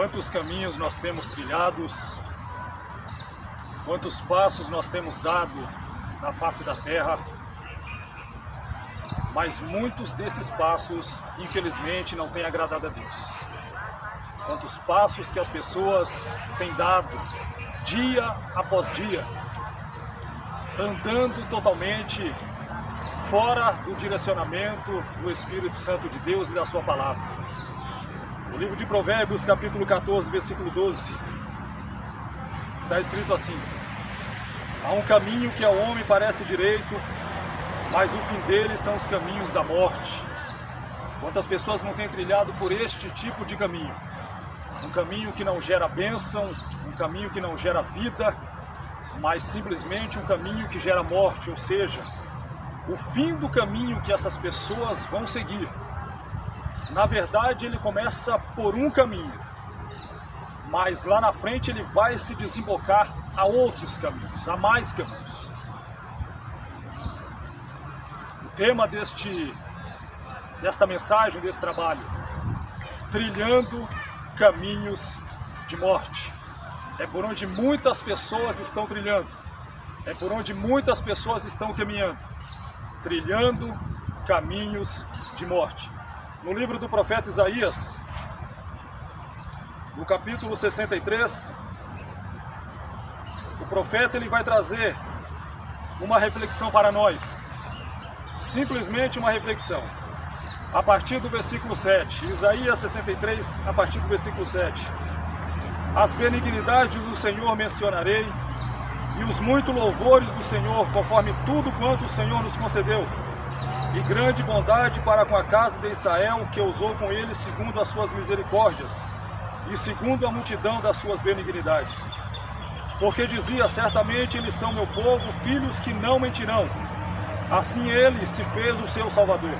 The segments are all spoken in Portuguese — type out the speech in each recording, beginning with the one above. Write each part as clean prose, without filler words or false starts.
Quantos caminhos nós temos trilhados, quantos passos nós temos dado na face da terra, mas muitos desses passos, infelizmente, não têm agradado a Deus. Quantos passos que as pessoas têm dado, dia após dia, andando totalmente fora do direcionamento do Espírito Santo de Deus e da sua palavra. No livro de Provérbios, capítulo 14, versículo 12, está escrito assim: há um caminho que ao homem parece direito, mas o fim dele são os caminhos da morte. Quantas pessoas não têm trilhado por este tipo de caminho? Um caminho que não gera bênção, um caminho que não gera vida, mas simplesmente um caminho que gera morte, ou seja, o fim do caminho que essas pessoas vão seguir. Na verdade, ele começa por um caminho, mas lá na frente ele vai se desembocar a outros caminhos, a mais caminhos. O tema desta mensagem, desse trabalho: trilhando caminhos de morte. É por onde muitas pessoas estão trilhando, é por onde muitas pessoas estão caminhando, trilhando caminhos de morte. No livro do profeta Isaías, no capítulo 63, o profeta ele vai trazer uma reflexão para nós, simplesmente uma reflexão, a partir do versículo 7, Isaías 63, a partir do versículo 7. As benignidades do Senhor mencionarei, e os muitos louvores do Senhor, conforme tudo quanto o Senhor nos concedeu, e grande bondade para com a casa de Israel, que usou com eles segundo as suas misericórdias, e segundo a multidão das suas benignidades. Porque dizia: certamente eles são meu povo, filhos que não mentirão. Assim ele se fez o seu Salvador.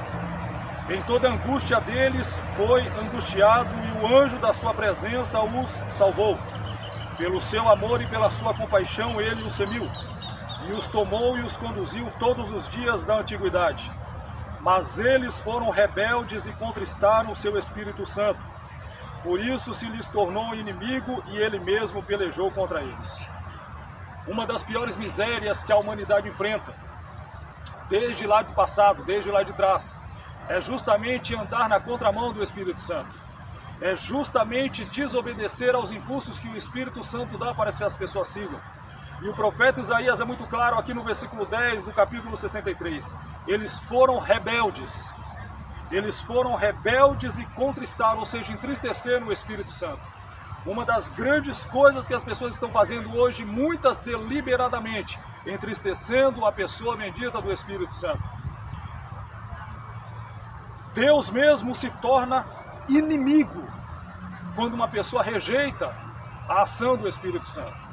Em toda a angústia deles foi angustiado, e o anjo da sua presença os salvou. Pelo seu amor e pela sua compaixão ele os remiu, e os tomou e os conduziu todos os dias da antiguidade. Mas eles foram rebeldes e contristaram o seu Espírito Santo. Por isso se lhes tornou inimigo, e ele mesmo pelejou contra eles. Uma das piores misérias que a humanidade enfrenta, desde lá do passado, desde lá de trás, é justamente andar na contramão do Espírito Santo. É justamente desobedecer aos impulsos que o Espírito Santo dá para que as pessoas sigam. E o profeta Isaías é muito claro aqui no versículo 10 do capítulo 63. Eles foram rebeldes. Eles foram rebeldes e contristaram, ou seja, entristeceram o Espírito Santo. Uma das grandes coisas que as pessoas estão fazendo hoje, muitas deliberadamente, entristecendo a pessoa bendita do Espírito Santo. Deus mesmo se torna inimigo quando uma pessoa rejeita a ação do Espírito Santo.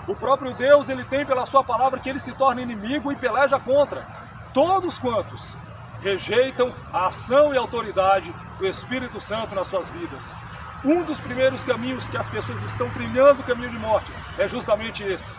O próprio Deus, ele tem pela sua palavra que ele se torna inimigo e peleja contra todos quantos rejeitam a ação e a autoridade do Espírito Santo nas suas vidas. Um dos primeiros caminhos que as pessoas estão trilhando, o caminho de morte, é justamente esse: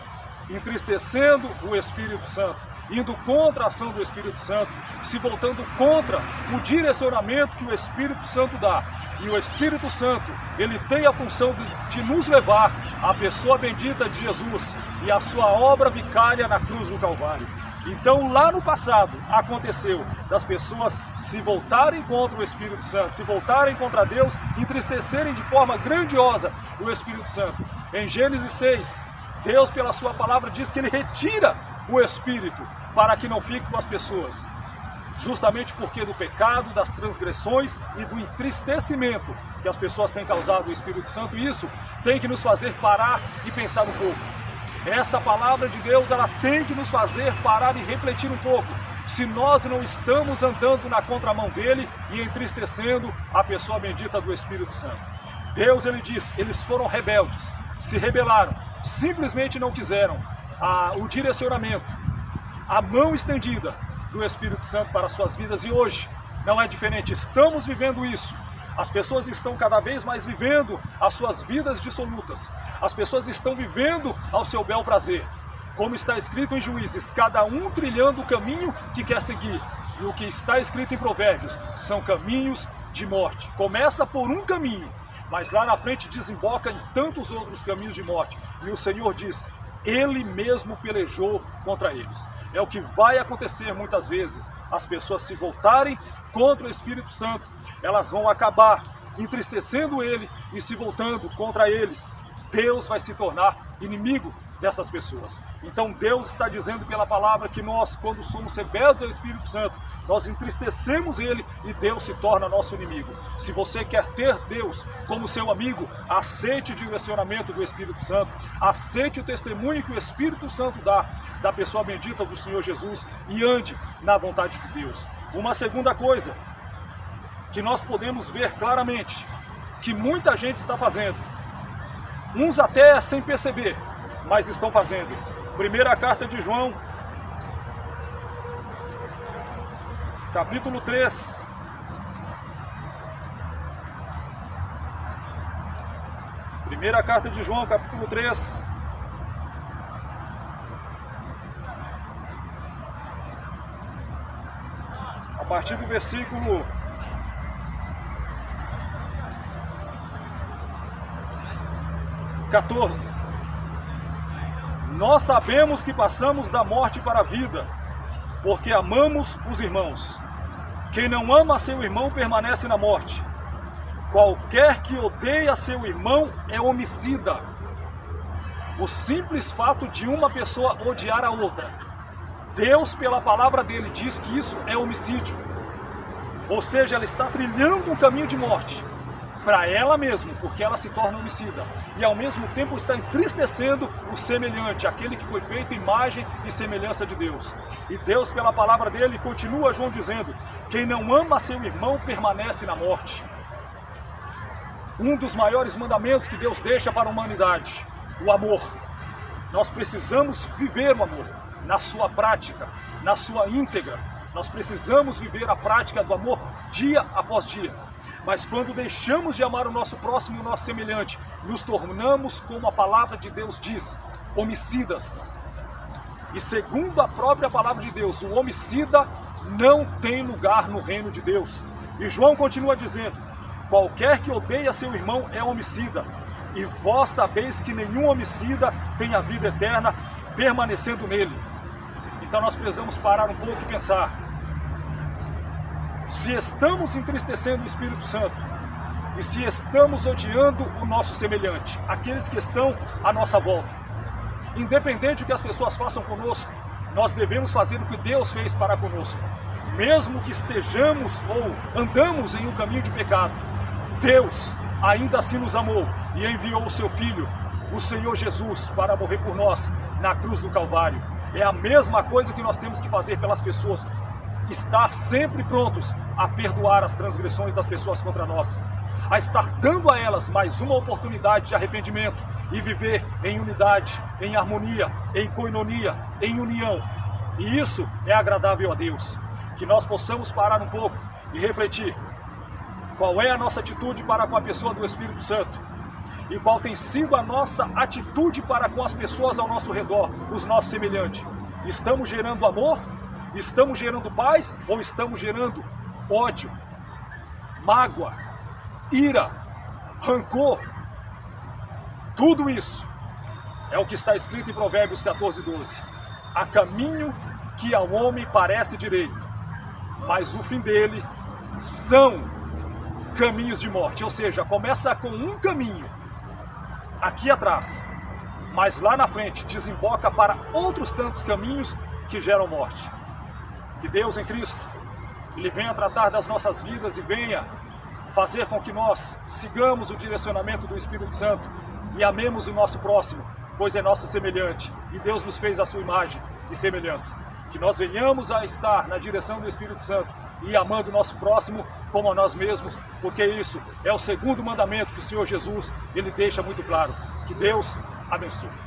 entristecendo o Espírito Santo, indo contra a ação do Espírito Santo, se voltando contra o direcionamento que o Espírito Santo dá. E o Espírito Santo, ele tem a função de nos levar à pessoa bendita de Jesus e à sua obra vicária na cruz do Calvário. Então, lá no passado, aconteceu das pessoas se voltarem contra o Espírito Santo, se voltarem contra Deus, entristecerem de forma grandiosa o Espírito Santo. Em Gênesis 6, Deus, pela sua palavra, diz que ele retira o Espírito para que não fique com as pessoas, justamente porque do pecado, das transgressões e do entristecimento que as pessoas têm causado ao Espírito Santo. E isso tem que nos fazer parar e pensar um pouco. Essa palavra de Deus, ela tem que nos fazer parar e refletir um pouco, se nós não estamos andando na contramão dele e entristecendo a pessoa bendita do Espírito Santo. Deus, ele diz, eles foram rebeldes, se rebelaram, simplesmente não quiseram o direcionamento, a mão estendida do Espírito Santo para as suas vidas. E hoje não é diferente, estamos vivendo isso. As pessoas estão cada vez mais vivendo as suas vidas dissolutas. As pessoas estão vivendo ao seu bel prazer. Como está escrito em Juízes, cada um trilhando o caminho que quer seguir. E o que está escrito em Provérbios são caminhos de morte. Começa por um caminho, mas lá na frente desemboca em tantos outros caminhos de morte. E o Senhor diz, Ele mesmo pelejou contra eles. É o que vai acontecer muitas vezes. As pessoas se voltarem contra o Espírito Santo, elas vão acabar entristecendo Ele e se voltando contra Ele. Deus vai se tornar inimigo dessas pessoas. Então Deus está dizendo pela palavra que nós, quando somos rebeldes ao Espírito Santo, nós entristecemos Ele e Deus se torna nosso inimigo. Se você quer ter Deus como seu amigo, aceite o direcionamento do Espírito Santo, aceite o testemunho que o Espírito Santo dá da pessoa bendita do Senhor Jesus e ande na vontade de Deus. Uma segunda coisa que nós podemos ver claramente, que muita gente está fazendo, uns até sem perceber, mas estão fazendo. Primeira carta de João, capítulo 3. Primeira carta de João, capítulo 3. A partir do versículo 14. Nós sabemos que passamos da morte para a vida, porque amamos os irmãos. Quem não ama seu irmão permanece na morte. Qualquer que odeia seu irmão é homicida. O simples fato de uma pessoa odiar a outra, Deus, pela palavra dele, diz que isso é homicídio. Ou seja, ela está trilhando um caminho de morte para ela mesma, porque ela se torna homicida. E ao mesmo tempo está entristecendo o semelhante, aquele que foi feito imagem e semelhança de Deus. E Deus, pela palavra dele, continua João dizendo, quem não ama seu irmão permanece na morte. Um dos maiores mandamentos que Deus deixa para a humanidade, o amor. Nós precisamos viver o amor na sua prática, na sua íntegra. Nós precisamos viver a prática do amor dia após dia. Mas quando deixamos de amar o nosso próximo e o nosso semelhante, nos tornamos, como a palavra de Deus diz, homicidas. E segundo a própria palavra de Deus, o homicida não tem lugar no reino de Deus. E João continua dizendo, qualquer que odeia seu irmão é homicida. E vós sabeis que nenhum homicida tem a vida eterna permanecendo nele. Então nós precisamos parar um pouco e pensar, se estamos entristecendo o Espírito Santo e se estamos odiando o nosso semelhante, aqueles que estão à nossa volta, independente do que as pessoas façam conosco, nós devemos fazer o que Deus fez para conosco. Mesmo que estejamos ou andamos em um caminho de pecado, Deus ainda assim nos amou e enviou o seu Filho, o Senhor Jesus, para morrer por nós na cruz do Calvário. É a mesma coisa que nós temos que fazer pelas pessoas, estar sempre prontos a perdoar as transgressões das pessoas contra nós, a estar dando a elas mais uma oportunidade de arrependimento e viver em unidade, em harmonia, em koinonia, em união. E isso é agradável a Deus. Que nós possamos parar um pouco e refletir qual é a nossa atitude para com a pessoa do Espírito Santo e qual tem sido a nossa atitude para com as pessoas ao nosso redor, os nossos semelhantes. Estamos gerando amor? Estamos gerando paz ou estamos gerando ódio, mágoa, ira, rancor? Tudo isso é o que está escrito em Provérbios 14:12. Há caminho que ao homem parece direito, mas o fim dele são caminhos de morte. Ou seja, começa com um caminho aqui atrás, mas lá na frente desemboca para outros tantos caminhos que geram morte. Que Deus em Cristo, Ele venha tratar das nossas vidas e venha fazer com que nós sigamos o direcionamento do Espírito Santo e amemos o nosso próximo, pois é nosso semelhante e Deus nos fez a sua imagem e semelhança. Que nós venhamos a estar na direção do Espírito Santo e amando o nosso próximo como a nós mesmos, porque isso é o segundo mandamento que o Senhor Jesus, Ele deixa muito claro. Que Deus abençoe.